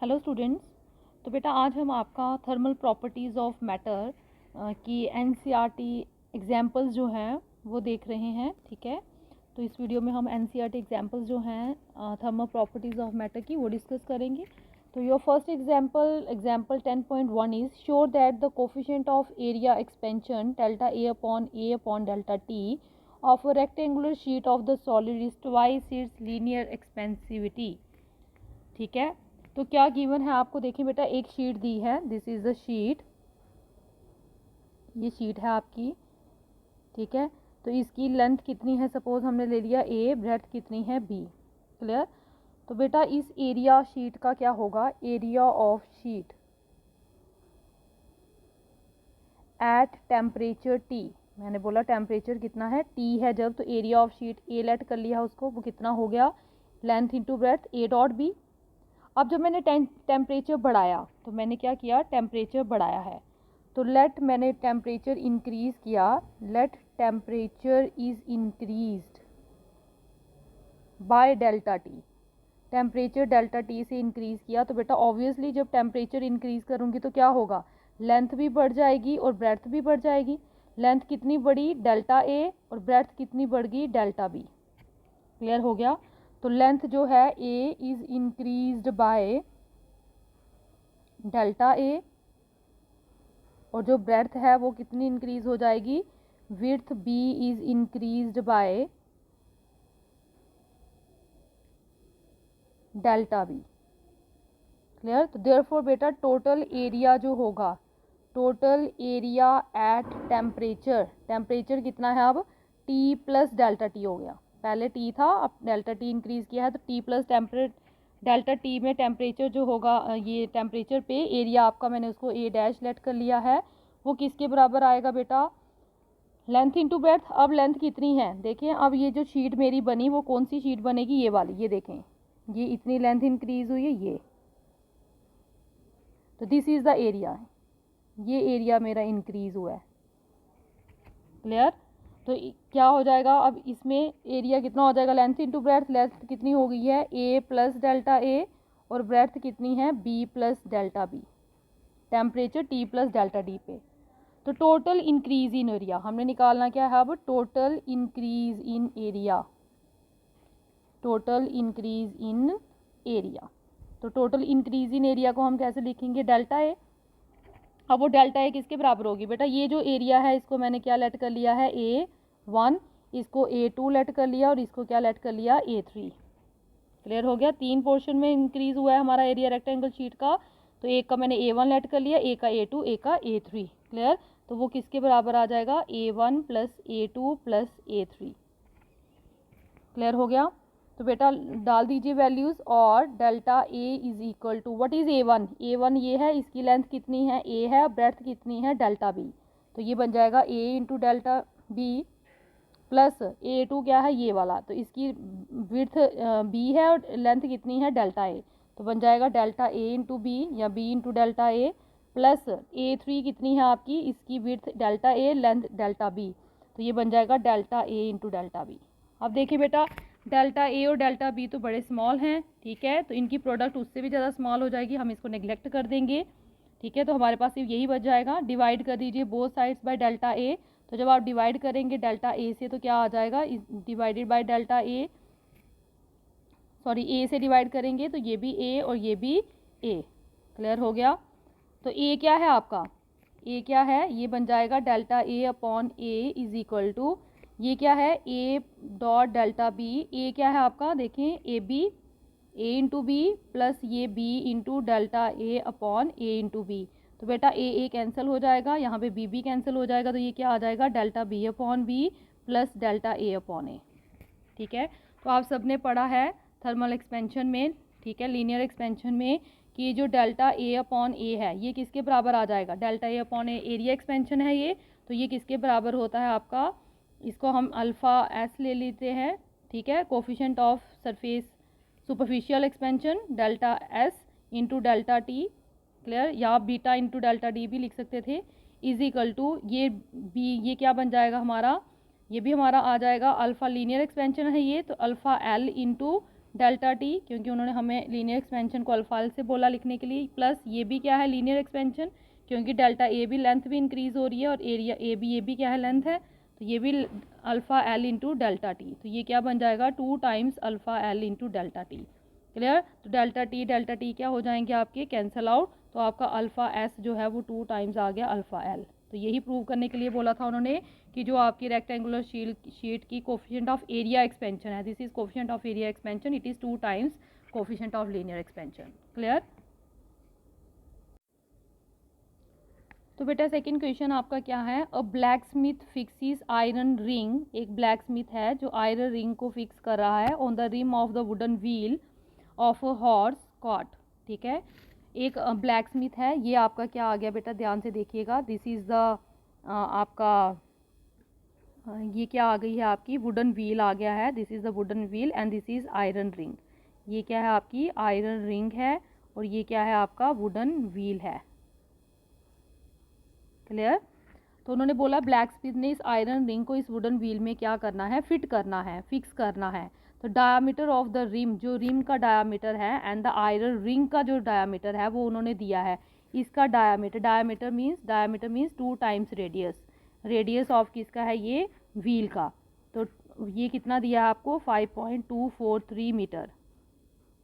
Hello students. तो बेटा आज हम आपका थर्मल प्रॉपर्टीज़ ऑफ मैटर की एनसीईआरटी एग्जाम्पल्स जो हैं वो देख रहे हैं। ठीक है, तो इस वीडियो में हम एनसीईआरटी एग्जाम्पल्स जो हैं थर्मल प्रॉपर्टीज़ ऑफ मैटर की वो डिस्कस करेंगे। तो your first example 10.1 is sure that the coefficient of area expansion delta A upon delta T of a rectangular sheet of the solid is twice its linear expansivity. ठीक है, तो क्या given है आपको, देखिए बेटा एक शीट दी है, दिस इज द शीट, ये शीट है आपकी। ठीक है, तो इसकी लेंथ कितनी है, सपोज हमने ले लिया ए, ब्रेड्थ कितनी है बी। क्लियर। तो बेटा इस एरिया शीट का क्या होगा, area of sheet at temperature T. मैंने बोला टेम्परेचर कितना है, टी है जब, तो area of sheet A let कर लिया उसको, वो कितना हो गया, length into breadth A dot B. अब जब मैंने टेम्परेचर बढ़ाया, तो मैंने क्या किया, टेम्परेचर बढ़ाया है, तो लेट मैंने टेम्परेचर इंक्रीज किया, let temperature is increased by delta T. Temperature delta T से इंक्रीज किया, तो बेटा ऑब्वियसली जब टेम्परेचर इंक्रीज करूँगी तो क्या होगा, लेंथ भी बढ़ जाएगी और ब्रेड्थ भी बढ़ जाएगी। लेंथ कितनी बढ़ी, डेल्टा ए, और ब्रेड्थ कितनी बढ़ गई, डेल्टा बी। क्लियर हो गया। तो लेंथ जो है A is increased by delta A, और जो ब्रेड्थ है वो कितनी इंक्रीज हो जाएगी, width B is increased by delta B. Clear. तो देयरफॉर बेटा टोटल एरिया जो होगा, total area at temperature, temperature कितना है अब, टी प्लस डेल्टा टी हो गया, पहले टी था अब डेल्टा टी इंक्रीज किया है, तो टी प्लस डेल्टा टी में टेम्परेचर जो होगा, ये टेम्परेचर पे एरिया आपका मैंने उसको ए डैश लेट कर लिया है, वो किसके बराबर आएगा बेटा, लेंथ इंटू ब्रेड्थ। अब लेंथ कितनी है, देखें अब ये जो शीट मेरी बनी वो कौन सी शीट बनेगी, ये वाली, ये देखें ये इतनी लेंथ इंक्रीज हुई है ये, तो दिस इज द एरिया, ये एरिया मेरा इंक्रीज हुआ है। क्लियर। तो क्या हो जाएगा अब इसमें, एरिया कितना हो जाएगा, लेंथ इंटू ब्रेड्थ, लेंथ कितनी हो गई है ए प्लस डेल्टा ए, और ब्रेड्थ कितनी है B plus delta B, temperature T plus delta D पे। तो टोटल इंक्रीज इन एरिया हमने निकालना क्या है अब, total increase in area, total increase in area. तो टोटल इंक्रीज इन एरिया को हम कैसे लिखेंगे, डेल्टा ए। अब वो डेल्टा ए किसके बराबर होगी बेटा, ये जो एरिया है इसको मैंने क्या लेट कर लिया है, A1, इसको A2 लेट कर लिया, और इसको क्या लेट कर लिया, A3। क्लियर हो गया। तीन पोर्शन में इंक्रीज हुआ है हमारा एरिया रेक्टेंगल शीट का, तो एक का मैंने A1 लेट कर लिया, एक का A2, एक का A3। क्लियर। तो वो किसके बराबर आ जाएगा, A1 plus A2 plus A3। Clear हो गया। तो बेटा डाल दीजिए वैल्यूज़, और delta A is equal to what is A1, A1 ये है, इसकी लेंथ कितनी है ए है, ब्रेड्थ कितनी है डेल्टा बी, तो ये बन जाएगा A into delta B plus A2 क्या है ये वाला, तो इसकी विड्थ बी है और लेंथ कितनी है डेल्टा ए, तो बन जाएगा डेल्टा ए इंटू बी या बी इंटू डेल्टा ए प्लस A3 कितनी है आपकी, इसकी width delta A, length delta B, तो ये बन जाएगा डेल्टा ए इंटू डेल्टा बी। अब देखिए बेटा डेल्टा ए और डेल्टा बी तो बड़े स्मॉल हैं, ठीक है, तो इनकी प्रोडक्ट उससे भी ज़्यादा स्मॉल हो जाएगी, हम इसको नेग्लेक्ट कर देंगे। ठीक है, तो हमारे पास सिर्फ यही बच जाएगा, डिवाइड कर दीजिए बोथ साइड्स बाय डेल्टा ए। तो जब आप डिवाइड करेंगे डेल्टा ए से तो क्या आ जाएगा, divided by delta A, sorry A से डिवाइड करेंगे तो ये भी ए और ये भी ए। क्लियर हो गया। तो ए क्या है आपका, ए क्या है, ये बन जाएगा delta A upon A is equal to, ये क्या है A dot delta B, A क्या है आपका देखें A B, A into B plus ये B into delta A upon A into B. तो बेटा ए कैंसिल हो जाएगा, यहाँ पे बी कैंसिल हो जाएगा, तो ये क्या आ जाएगा, delta B upon B plus delta A upon A. ठीक है, तो आप सबने पढ़ा है थर्मल एक्सपेंशन में, ठीक है, लीनियर एक्सपेंशन में, कि जो डेल्टा ए अपॉन ए है ये किसके बराबर आ जाएगा, delta A upon A area expansion है ये, तो ये किसके बराबर होता है आपका, इसको हम अल्फ़ा एस ले लेते हैं। ठीक है, coefficient of surface superficial expansion delta S into delta T. Clear, या आप बीटा इंटू डेल्टा डी भी लिख सकते थे, इज इक्वल टू ये बी, ये क्या बन जाएगा हमारा, ये भी हमारा आ जाएगा अल्फ़ा लीनियर एक्सपेंशन है ये, तो alpha L into delta T, क्योंकि उन्होंने हमें लीनियर एक्सपेंशन को अल्फा एल से बोला लिखने के लिए, प्लस ये भी क्या है लीनियर एक्सपेंशन, क्योंकि डेल्टा ए भी लेंथ भी इंक्रीज हो रही है और एरिया ए भी क्या है लेंथ है, तो ये भी alpha L into delta T, तो ये क्या बन जाएगा 2 times alpha L into delta T. Clear. तो डेल्टा टी क्या हो जाएंगे आपके कैंसल आउट, तो आपका अल्फा एस जो है वो 2 टाइम्स आ गया अल्फा एल। तो यही प्रूव करने के लिए बोला था उन्होंने कि जो आपकी रेक्टेंगुलर शीट की कोफिशिएंट ऑफ एरिया एक्सपेंशन है, this is coefficient of area expansion, it is 2 times coefficient of linear expansion. Clear. तो बेटा सेकंड क्वेश्चन आपका क्या है, a blacksmith fixes iron ring, एक ब्लैक स्मिथ है जो आयरन रिंग को फिक्स कर रहा है on the rim of the wooden wheel of a horse cart. ठीक है, एक ब्लैक स्मिथ है, ये आपका क्या आ गया बेटा, ध्यान से देखिएगा, दिस इज द आपका ये क्या आ गई है आपकी वुडन व्हील आ गया है, this is the wooden wheel and this is iron ring. ये क्या है आपकी आयरन रिंग है और ये क्या है आपका वुडन व्हील है। क्लियर। तो उन्होंने बोला ब्लैक स्मिथ ने इस आयरन रिंग को इस वुडन व्हील में क्या करना है, फिट करना है, फिक्स करना है। तो डायामीटर ऑफ द रिम, जो रिम का डायामीटर है एंड द आयरन रिंग का जो डायामीटर है वो उन्होंने दिया है, इसका diameter means 2 times radius, radius of किसका है ये व्हील का। तो ये कितना दिया है आपको 5.243 मीटर।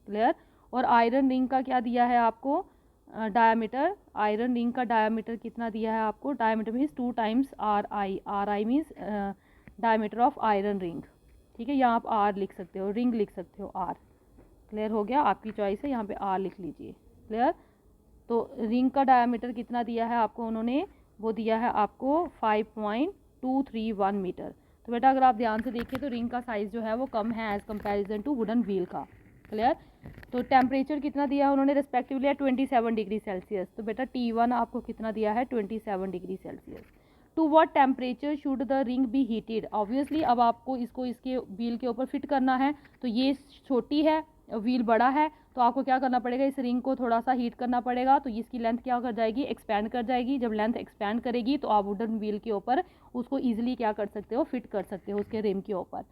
क्लियर। और आयरन रिंग का क्या दिया है आपको डायामीटर, आयरन रिंग का डायामीटर कितना दिया है आपको, diameter means 2 times are I means diameter of iron ring. ठीक है, यहाँ आप आर लिख सकते हो, रिंग लिख सकते हो आर। क्लियर हो गया, आपकी चॉइस है, यहाँ पे आर लिख लीजिए। क्लियर। तो रिंग का डायामीटर कितना दिया है आपको उन्होंने, वो दिया है आपको 5.231 मीटर। तो बेटा अगर आप ध्यान से देखिए तो रिंग का साइज़ जो है वो कम है as comparison to wooden wheel का। क्लियर। तो टेम्परेचर कितना दिया है उन्होंने रिस्पेक्टिवली 27 डिग्री सेल्सियस, तो बेटा T1 आपको कितना दिया है 27 degree Celsius. To what temperature should the ring be heated, obviously अब आपको इसको इसके व्हील के ऊपर फिट करना है, तो ये छोटी है व्हील बड़ा है, तो आपको क्या करना पड़ेगा, इस रिंग को थोड़ा सा हीट करना पड़ेगा, तो इसकी लेंथ क्या कर जाएगी, एक्सपैंड कर जाएगी। जब लेंथ एक्सपैंड करेगी तो आप वुडन व्हील के ऊपर उसको ईजिली क्या कर सकते हो, फिट कर सकते हो उसके रिम के ऊपर।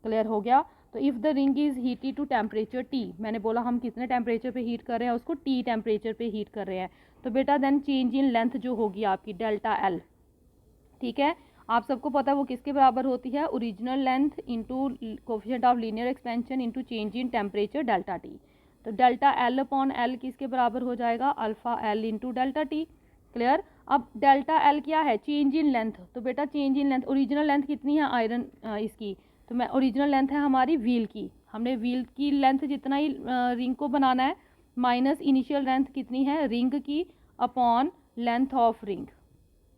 क्लियर हो गया। तो if the ring is heated to temperature T, मैंने बोला हम कितने टेम्परेचर पे हीट कर रहे हैं उसको, टी टेम्परेचर पे हीट कर रहे हैं, तो बेटा देन चेंज इन लेंथ जो होगी आपकी डेल्टा एल। ठीक है, आप सबको पता है वो किसके बराबर होती है, original length into coefficient of linear expansion into change in temperature delta T. तो डेल्टा एल अपॉन एल किसके बराबर हो जाएगा, alpha L into delta T. Clear. अब डेल्टा एल क्या है, चेंज इन लेंथ, तो बेटा change in length, original length कितनी है आयरन इसकी, तो मैं ओरिजिनल लेंथ है हमारी व्हील की, हमने व्हील की लेंथ जितना ही रिंग को बनाना है, माइनस इनिशियल लेंथ कितनी है रिंग की upon length of ring.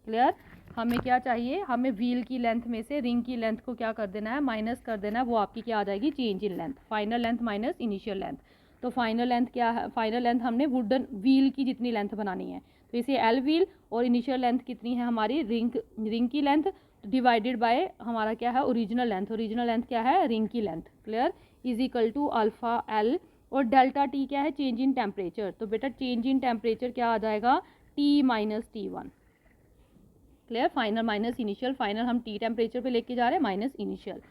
Clear. हमें क्या चाहिए, हमें व्हील की लेंथ में से रिंग की लेंथ को क्या कर देना है, माइनस कर देना है, वो आपकी क्या आ जाएगी change in length, final length minus initial length. तो फाइनल लेंथ क्या है, फाइनल लेंथ हमने वुडन व्हील की जितनी लेंथ बनानी है, तो इसे एल व्हील, और इनिशियल लेंथ कितनी है हमारी रिंग की लेंथ, डिवाइडेड बाय हमारा क्या है ओरिजिनल लेंथ क्या है रिंग की length. Clear. Is equal to alpha L, और डेल्टा टी क्या है चेंज इन टेम्परेचर, तो बेटा चेंज इन टेम्परेचर क्या आ जाएगा T minus T1। Clear. Final minus initial, final हम टी टेम्परेचर पे लेके जा रहे हैं माइनस इनिशियल।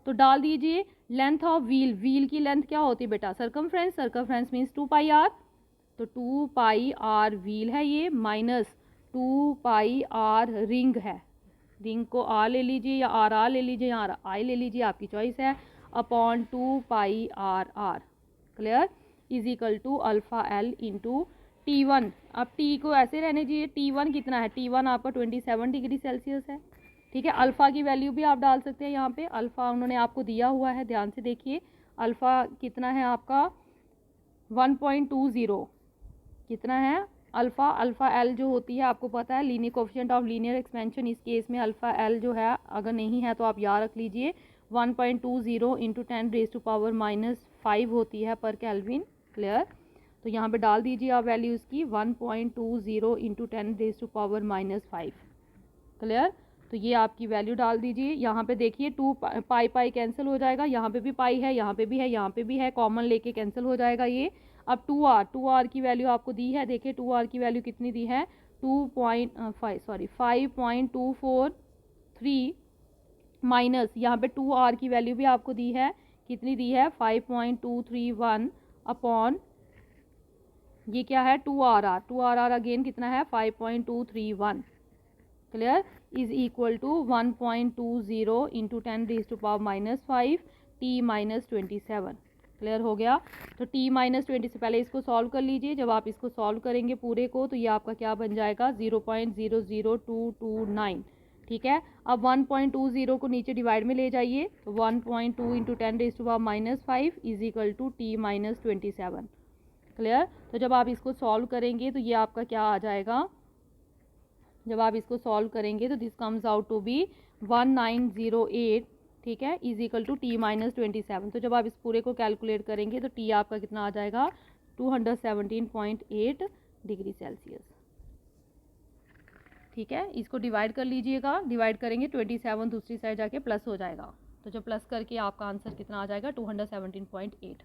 तो डाल दीजिए लेंथ ऑफ व्हील, व्हील की लेंथ क्या होती है बेटा सर्कमफ्रेंस मीन्स 2 पाई आर, तो 2 पाई आर व्हील है ये, माइनस 2 पाई आर रिंग है, रिंग को आर ले लीजिए या आर ले लीजिए या आर आई ले लीजिए, आपकी चॉइस है, upon 2 pi r r. Clear. Is equal to alpha L into T1। अब टी को ऐसे रहने चाहिए, T1 कितना है, T1 आपका 27 डिग्री सेल्सियस है। ठीक है, अल्फ़ा की वैल्यू भी आप डाल सकते हैं यहाँ पे, अल्फ़ा उन्होंने आपको दिया हुआ है, ध्यान से देखिए, अल्फ़ा कितना है आपका 1.20, कितना है अल्फ़ा एल जो होती है आपको पता है linear coefficient of linear expansion, इस केस में अल्फ़ा एल जो है अगर नहीं है तो आप याद रख लीजिए 1.20 इंटू 10⁻⁻5 होती है पर केल्विन। क्लियर। तो यहाँ पे डाल दीजिए आप वैल्यू इसकी 1.20 इंटू 10⁻⁻5। क्लियर। तो ये आपकी वैल्यू डाल दीजिए, यहाँ पे देखिए 2 पाई कैंसिल हो जाएगा, यहाँ पे भी पाई है, यहाँ पे भी है, यहाँ पे भी है, कॉमन लेके कैंसिल हो जाएगा ये। अब 2r की वैल्यू आपको दी है, देखिए 2r की वैल्यू कितनी दी है 5.243 माइनस यहाँ पे 2r की वैल्यू भी आपको दी है कितनी दी है 5.231 अपॉन ये क्या है 2RR, 2RR अगेन कितना है 5.231, clear, is equal to 1.20 into 10⁻⁻5 t-27, clear हो गया। तो t-20 से पहले इसको सॉल्व कर लीजिए। जब आप इसको सॉल्व करेंगे पूरे को तो ये आपका क्या बन जाएगा 0.00229, ठीक है। अब 1.20 को नीचे डिवाइड में ले जाइए तो 1.2 into 10⁻⁻5 is equal to t-27, clear. तो जब आप इसको सॉल्व करेंगे तो ये आपका क्या आ जाएगा, जब आप इसको सॉल्व करेंगे तो this comes out to be 1908, ठीक है, इज इक्वल टू t-27। तो जब आप इस पूरे को कैलकुलेट करेंगे तो t आपका कितना आ जाएगा 217.8 डिग्री सेल्सियस, ठीक है। इसको डिवाइड कर लीजिएगा, डिवाइड करेंगे 27 दूसरी साइड जाके प्लस हो जाएगा, तो जब प्लस करके आपका आंसर कितना आ जाएगा 217.8।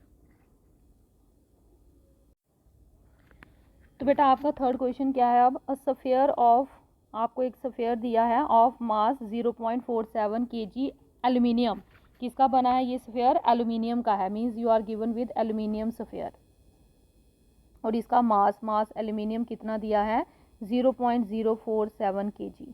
तो बेटा आपका थर्ड क्वेश्चन क्या है, अब अ स्फीयर ऑफ, आपको एक स्फीयर दिया है ऑफ मास 0.47 kg एल्यूमिनियम, किसका बना है ये स्फीयर, एल्यूमिनियम का है, means you are given with aluminium sphere, और इसका मास एल्यूमिनियम कितना दिया है 0.047 kg।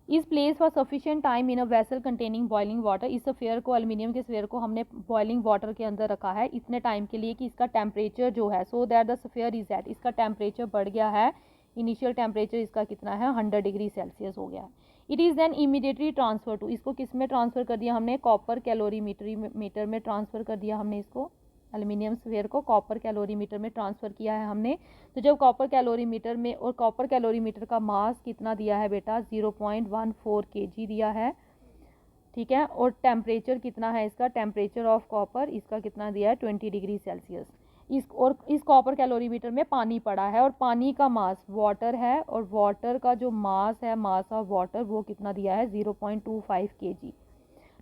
इस place for sufficient time in a vessel containing boiling water, इस स्फीयर को, एल्यूमिनियम के स्फीयर को हमने बॉइलिंग वाटर के अंदर रखा है इतने टाइम के लिए कि इसका टेम्परेचर जो है, so that the sphere is at, इसका टेम्परेचर बढ़ गया है, इनिशियल टेम्परेचर इसका कितना है 100 डिग्री सेल्सियस हो गया है। It is then immediately transfer to, इसको किस में ट्रांसफर कर दिया हमने, कॉपर कैलोरीमीटर में ट्रांसफर कर दिया हमने इसको, एल्यूमिनियम स्फीयर को कॉपर कैलोरीमीटर में ट्रांसफ़र किया है हमने। तो जब कॉपर कैलोरीमीटर में, और कॉपर कैलोरीमीटर का मास कितना दिया है बेटा 0.14 kg दिया है, ठीक है, और टेम्परेचर कितना है इसका, टेम्परेचर ऑफ कॉपर इसका कितना दिया है 20 डिग्री सेल्सियस। इस कॉपर कैलोरीमीटर में पानी पड़ा है और पानी का मास वाटर है, और वाटर का जो मास है, मास ऑफ वाटर, वो कितना दिया है 0.25 kg।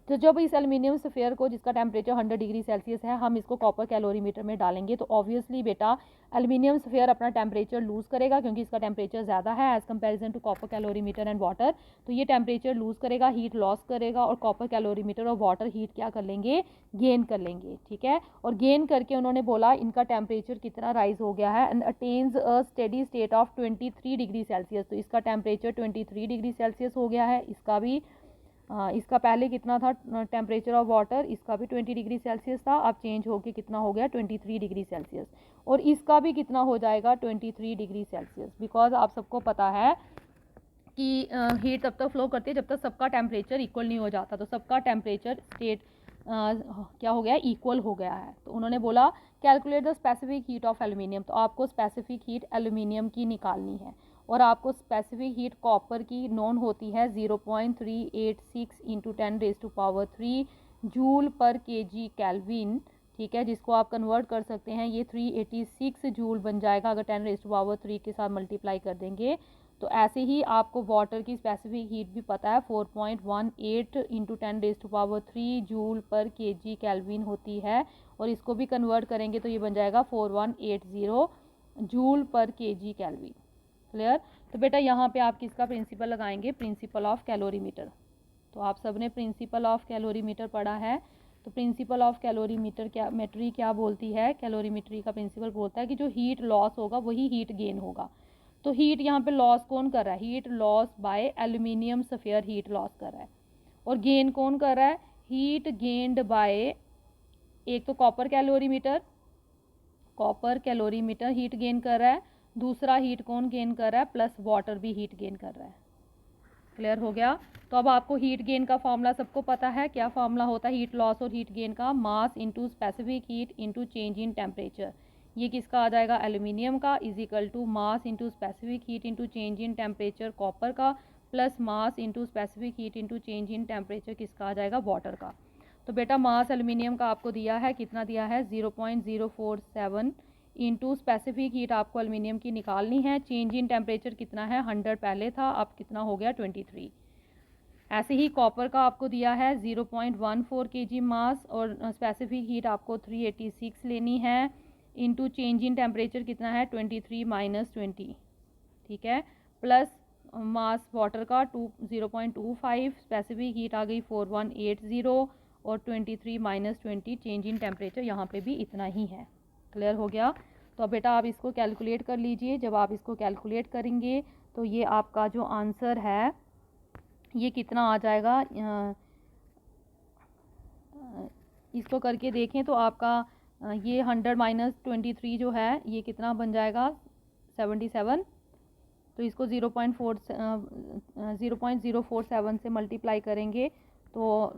तो जब इस एल्यूमिनियम स्फीयर को, जिसका टेम्परेचर 100 डिग्री सेल्सियस है, हम इसको कॉपर कैलोरीमीटर में डालेंगे तो ऑब्वियसली बेटा एल्यूमिनियम स्फीयर अपना टेम्परेचर लूज़ करेगा, क्योंकि इसका टेम्परेचर ज़्यादा है as comparison to copper calorimeter and water. तो ये टेम्परेचर लूज़ करेगा, हीट लॉस करेगा, और कॉपर कैलोरीमीटर और वाटर हीट क्या कर लेंगे, गेन कर लेंगे, ठीक है। और गेन करके उन्होंने बोला इनका टेम्परेचर कितना राइज हो गया है, and attains a steady state of 23 degree Celsius. तो इसका टेम्परेचर 23 डिग्री सेल्सियस हो गया है, इसका भी इसका पहले कितना था टेम्परेचर ऑफ वाटर, इसका भी 20 डिग्री सेल्सियस था, अब चेंज होके कितना हो गया 23 डिग्री सेल्सियस, और इसका भी कितना हो जाएगा 23 डिग्री सेल्सियस, बिकॉज आप सबको पता है कि हीट तब तक फ्लो करती है जब तक सबका टेम्परेचर इक्वल नहीं हो जाता। तो सबका टेम्परेचर स्टेट क्या हो गया, इक्वल हो गया है। तो उन्होंने बोला calculate the specific heat of aluminium, तो आपको स्पेसिफिक हीट एल्यूमिनियम की निकालनी है, और आपको स्पेसिफिक हीट कॉपर की नोन होती है 0.386 इंटू 10⁻³ जूल पर kg केल्विन, ठीक है, जिसको आप कन्वर्ट कर सकते हैं, ये 386 जूल बन जाएगा अगर 10⁻³ के साथ मल्टीप्लाई कर देंगे। तो ऐसे ही आपको वाटर की स्पेसिफिक हीट भी पता है 4.18 इंटू 10⁻³ जूल पर kg केल्विन होती है, और इसको भी कन्वर्ट करेंगे तो ये बन जाएगा 4180 जूल पर kg केल्विन, क्लियर। तो बेटा यहाँ पे आप किसका प्रिंसिपल लगाएंगे, प्रिंसिपल ऑफ कैलोरीमीटर। तो आप सब ने प्रिंसिपल ऑफ कैलोरीमीटर पढ़ा है। तो प्रिंसिपल ऑफ कैलोरीमीटर क्या, मेट्री क्या बोलती है, कैलोरीमेट्री का प्रिंसिपल बोलता है कि जो हीट लॉस होगा वही हीट गेन होगा। तो हीट यहाँ पे लॉस कौन कर रहा है, heat loss bye aluminium sphere heat loss कर रहा है, और गेन कौन कर रहा है, हीट गेन्ड बाय, एक तो कॉपर कैलोरीमीटर हीट गेन कर रहा है, दूसरा हीट कौन गेन कर रहा है, प्लस वाटर भी हीट गेन कर रहा है, क्लियर हो गया। तो अब आपको हीट गेन का फॉर्मूला सबको पता है, क्या फॉर्मूला होता है हीट लॉस और हीट गेन का, mass into specific heat into change in temperature. ये किसका आ जाएगा, एल्यूमिनियम का, is equal to mass into specific heat into change in temperature copper का, plus mass into specific heat into change in temperature किसका आ जाएगा, वाटर का। तो बेटा मास एल्यूमिनियम का आपको दिया है, कितना दिया है 0.047 इंटू स्पेसिफिक हीट आपको एल्यूमिनियम की निकालनी है, चेंज इन टेम्परेचर कितना है 100 पहले था, अब कितना हो गया 23। ऐसे ही कॉपर का आपको दिया है 0.14 kg मास, और स्पेसिफिक हीट आपको 386 लेनी है, इंटू चेंज इन टेम्परेचर कितना है 23 - 20, ठीक है, प्लस मास वाटर का 0.25, स्पेसिफिक हीट आ गई 4180, और 23 माइनस 20 चेंज इन टेम्परेचर यहाँ पे भी इतना ही है। क्लियर हो गया। तो अब बेटा आप इसको कैलकुलेट कर लीजिए। जब आप इसको कैलकुलेट करेंगे तो ये आपका जो आंसर है ये कितना आ जाएगा, इसको करके देखें तो आपका ये 100 माइनस 23 जो है ये कितना बन जाएगा 77। तो इसको 0.047 से मल्टीप्लाई करेंगे तो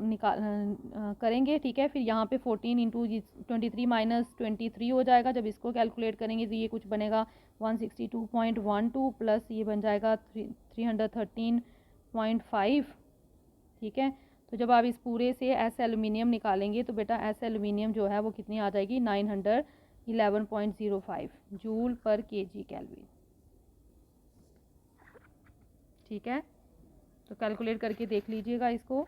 करेंगे, ठीक है। फिर यहाँ पे 14 इंटू 23 माइनस 23 हो जाएगा। जब इसको कैलकुलेट करेंगे तो ये कुछ बनेगा 162.12 प्लस ये बन जाएगा 313.5, ठीक है। तो जब आप इस पूरे से एस एल्यूमिनियम निकालेंगे तो बेटा एस एल्यूमिनियम जो है वो कितनी आ जाएगी 911.05 जूल पर केजी केल्विन, ठीक है। तो कैलकुलेट करके देख लीजिएगा इसको।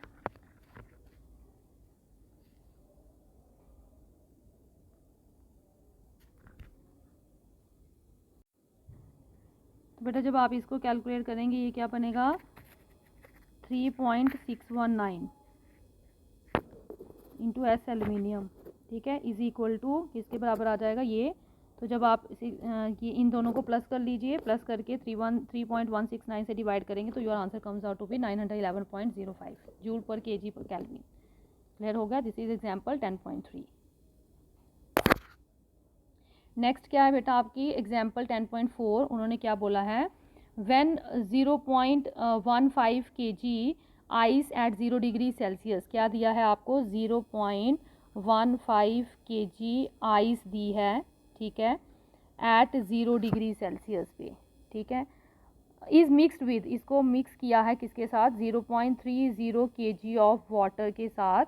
तो बेटा जब आप इसको कैलकुलेट करेंगे ये क्या बनेगा 3.619 इंटू एस एल्यूमिनियम, ठीक है, इज इक्वल टू किसके बराबर आ जाएगा ये। तो जब आप ये इन दोनों को प्लस कर लीजिए, प्लस करके 3.169 से डिवाइड करेंगे तो your answer comes out to be 911.05 joule per kg per kelvin. Clear हो गया। This is example 10.3। नेक्स्ट क्या है बेटा आपकी एग्जांपल 10.4। उन्होंने क्या बोला है, when 0.15 kg ice eight 0 degree Celsius, क्या दिया है आपको 0.15 kg आइस दी है, ठीक है, एट 0 डिग्री सेल्सियस पे, ठीक है, इज़ मिक्सड विद, इसको मिक्स किया है किसके साथ 0.30 kg ऑफ वाटर के साथ,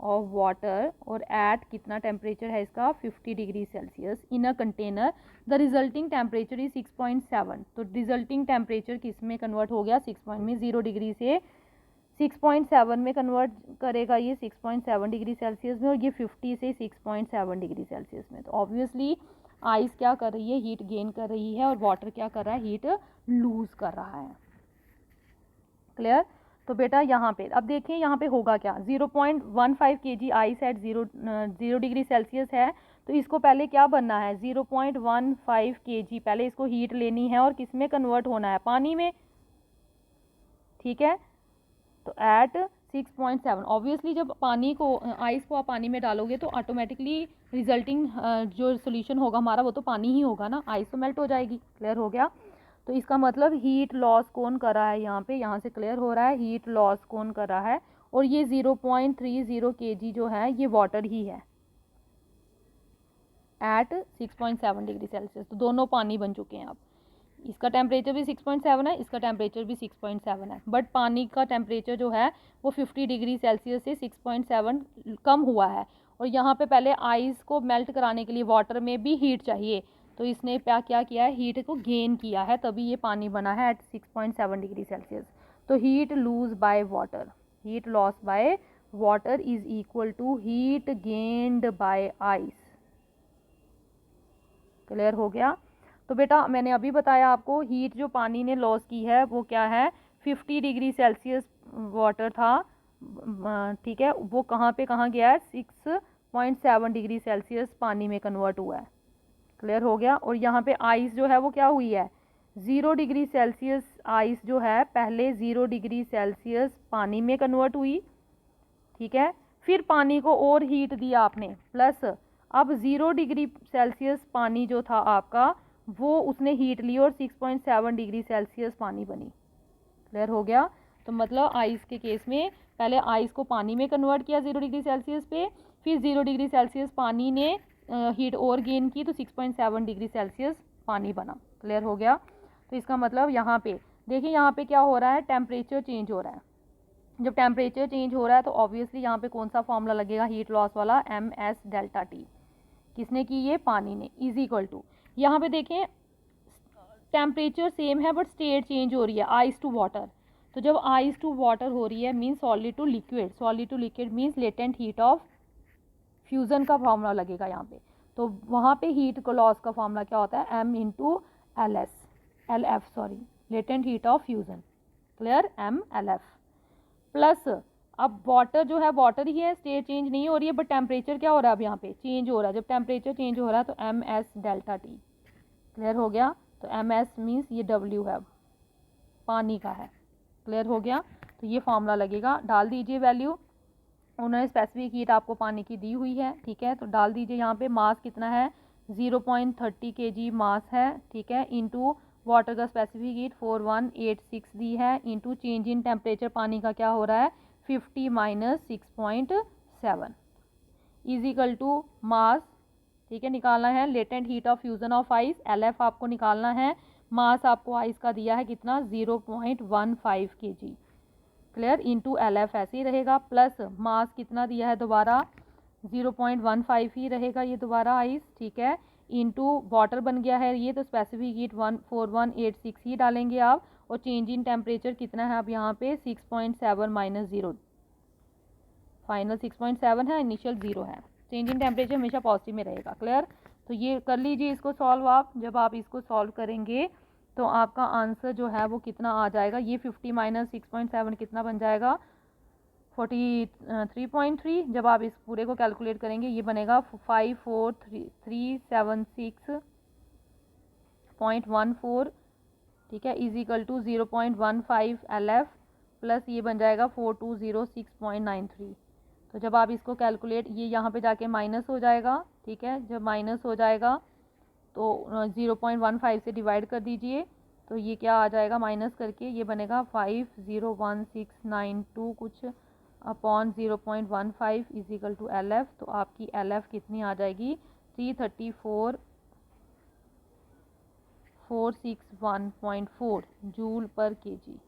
ऑफ वाटर, और एट कितना टेम्परेचर है इसका 50 degree Celsius in a container, the resulting temperature is 6.7। तो रिजल्टिंग टेम्परेचर किस में कन्वर्ट हो गया 6 में, 0 डिग्री से 6.7 में कन्वर्ट करेगा ये 6.7 डिग्री सेल्सियस में, और ये 50 से 6.7 डिग्री सेल्सियस में। तो ऑब्वियसली आइस क्या कर रही है, हीट गेन कर रही है, और वाटर क्या कर रहा है, हीट लूज कर रहा है। क्लियर। तो बेटा यहाँ पे अब देखिए यहाँ पे होगा क्या, 0.15 kg ice eight 0 degree Celsius है, तो इसको पहले क्या बनना है 0.15 kg, पहले इसको हीट लेनी है और किस में कन्वर्ट होना है, पानी में, ठीक है। तो एट 6.7, ऑब्वियसली जब पानी को आइस को आप पानी में डालोगे तो ऑटोमेटिकली रिजल्टिंग जो सोल्यूशन होगा हमारा वो तो पानी ही होगा ना, आइस तो मेल्ट हो जाएगी। क्लियर हो गया। तो इसका मतलब हीट लॉस कौन कर रहा है यहाँ पे, यहाँ से क्लियर हो रहा है हीट लॉस कौन कर रहा है, और ये 0.30 kg जो है ये वाटर ही है एट 6.7 डिग्री सेल्सियस। तो दोनों पानी बन चुके हैं अब, इसका टेम्परेचर भी 6.7 है, इसका टेम्परेचर भी 6.7 है, बट पानी का टेम्परेचर जो है वो 50 डिग्री सेल्सियस से 6.7 कम हुआ है, और यहाँ पे पहले आइस को मेल्ट कराने के लिए वाटर में भी हीट चाहिए, तो इसने क्या किया है, हीट को गेन किया है, तभी ये पानी बना है एट 6.7 डिग्री सेल्सियस। तो heat lose by water, heat loss by water is equal to heat gained by ice. Clear हो गया। तो बेटा मैंने अभी बताया आपको हीट जो पानी ने लॉस की है वो क्या है 50 डिग्री सेल्सियस वाटर था, ठीक है, वो कहाँ पे कहाँ गया है 6.7 डिग्री सेल्सियस पानी में कन्वर्ट हुआ है। क्लियर हो गया। और यहाँ पे आइस जो है वो क्या हुई है 0 डिग्री सेल्सियस, आइस जो है पहले 0 डिग्री सेल्सियस पानी में कन्वर्ट हुई, ठीक है, फिर पानी को और हीट दिया आपने प्लस, अब 0 डिग्री सेल्सियस पानी जो था आपका वो उसने हीट ली और 6.7 डिग्री सेल्सियस पानी बनी। क्लियर हो गया। तो मतलब आइस के केस में पहले आइस को पानी में कन्वर्ट किया 0 डिग्री सेल्सियस पे, फिर 0 डिग्री सेल्सियस पानी ने हीट और गेन की तो 6.7 डिग्री सेल्सियस पानी बना। क्लियर हो गया। तो इसका मतलब यहाँ पे देखिए यहाँ पे क्या हो रहा है टेम्परेचर चेंज हो रहा है, जब टेम्परेचर चेंज हो रहा है तो ऑब्वियसली यहाँ पे कौन सा फॉर्मूला लगेगा हीट लॉस वाला, एम एस डेल्टा टी, किसने की ये पानी ने, इज इक्वल टू, यहाँ पे देखें टेम्परेचर सेम है बट स्टेट चेंज हो रही है आइस टू वाटर, तो जब आइस टू वाटर हो रही है means solid to liquid, solid to liquid means latent heat of fusion का फार्मूला लगेगा यहाँ पे, तो वहाँ पे हीट को लॉस का फार्मूला क्या होता है M into L S, L F sorry, latent heat of fusion. Clear, M L F plus अब वाटर जो है वाटर ही है, स्टेट चेंज नहीं हो रही है, बट टेम्परेचर क्या हो रहा है अब यहाँ पे चेंज हो रहा है। जब टेम्परेचर चेंज हो रहा है तो M S delta T, clear हो गया। तो एम एस मीन्स ये डब्ल्यू है, पानी का है, क्लियर हो गया। तो ये फॉर्मूला लगेगा, डाल दीजिए वैल्यू, उन्होंने स्पेसिफिक हीट आपको पानी की दी हुई है, ठीक है। तो डाल दीजिए यहाँ पे मास कितना है 0.30 kg मास है, ठीक है, इंटू वाटर का स्पेसिफिक हीट 4186 दी है, इंटू चेंज इन टेम्परेचर पानी का क्या हो रहा है 50 माइनस 6.7 इजिकल टू मास, ठीक है, निकालना है latent heat of fusion of ice, LF आपको निकालना है। मास आपको आइस का दिया है कितना 0.15 kg, क्लियर, इंटू LF ऐसे ही रहेगा, प्लस मास कितना दिया है दोबारा 0.15 ही रहेगा ये दोबारा आइस, ठीक है, इंटू वाटर बन गया है ये, तो स्पेसिफिक हीट 14186 ही डालेंगे आप, और चेंज इन टेम्परेचर कितना है अब यहाँ पे 6.7 माइनस 0, फाइनल 6.7 है, इनिशियल 0 है। चेंज इन टेम्परेचर हमेशा पॉजिटिव में रहेगा, क्लियर। तो ये कर लीजिए इसको सॉल्व आप, जब आप इसको सॉल्व करेंगे तो आपका आंसर जो है वो कितना आ जाएगा, ये 50 माइनस 6.7 कितना बन जाएगा 43.3। जब आप इस पूरे को कैलकुलेट करेंगे ये बनेगा 54376.14, ठीक है, इजिकल टू 0.15 LF प्लस ये बन जाएगा 4206.93। तो जब आप इसको कैलकुलेट, ये यहाँ पे जाके माइनस हो जाएगा, ठीक है, जब माइनस हो जाएगा तो 0.15 से डिवाइड कर दीजिए, तो ये क्या आ जाएगा माइनस करके, ये बनेगा 501692 कुछ अपॉन 0.15 इजिकल टू LF। तो आपकी LF कितनी आ जाएगी 334,461.4 जूल पर केजी।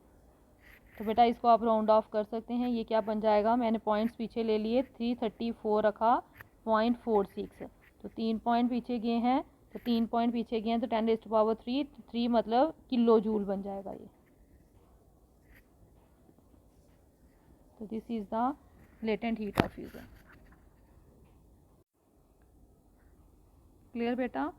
तो बेटा इसको आप राउंड ऑफ कर सकते हैं, ये क्या बन जाएगा, मैंने पॉइंट्स पीछे ले लिए 334 रखा 0.46, तो 3 पॉइंट पीछे गए हैं, तो 3 पॉइंट पीछे गए हैं तो 10⁻³ 3 मतलब किलो जूल बन जाएगा ये। तो this is the latent heat of fusion, clear बेटा।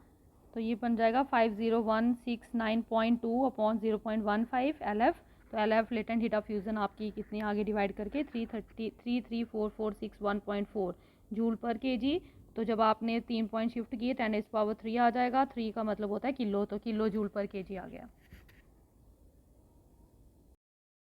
तो ये बन जाएगा 50169.2 अपॉन 0.15 LF। तो LF latent heat of fusion आपकी कितनी आगे डिवाइड करके 334,461.4 जूल पर केजी। तो जब आपने 3 पॉइंट शिफ्ट किए 10⁻³ आ जाएगा, 3 का मतलब होता है किलो, तो किलो जूल पर केजी आ गया।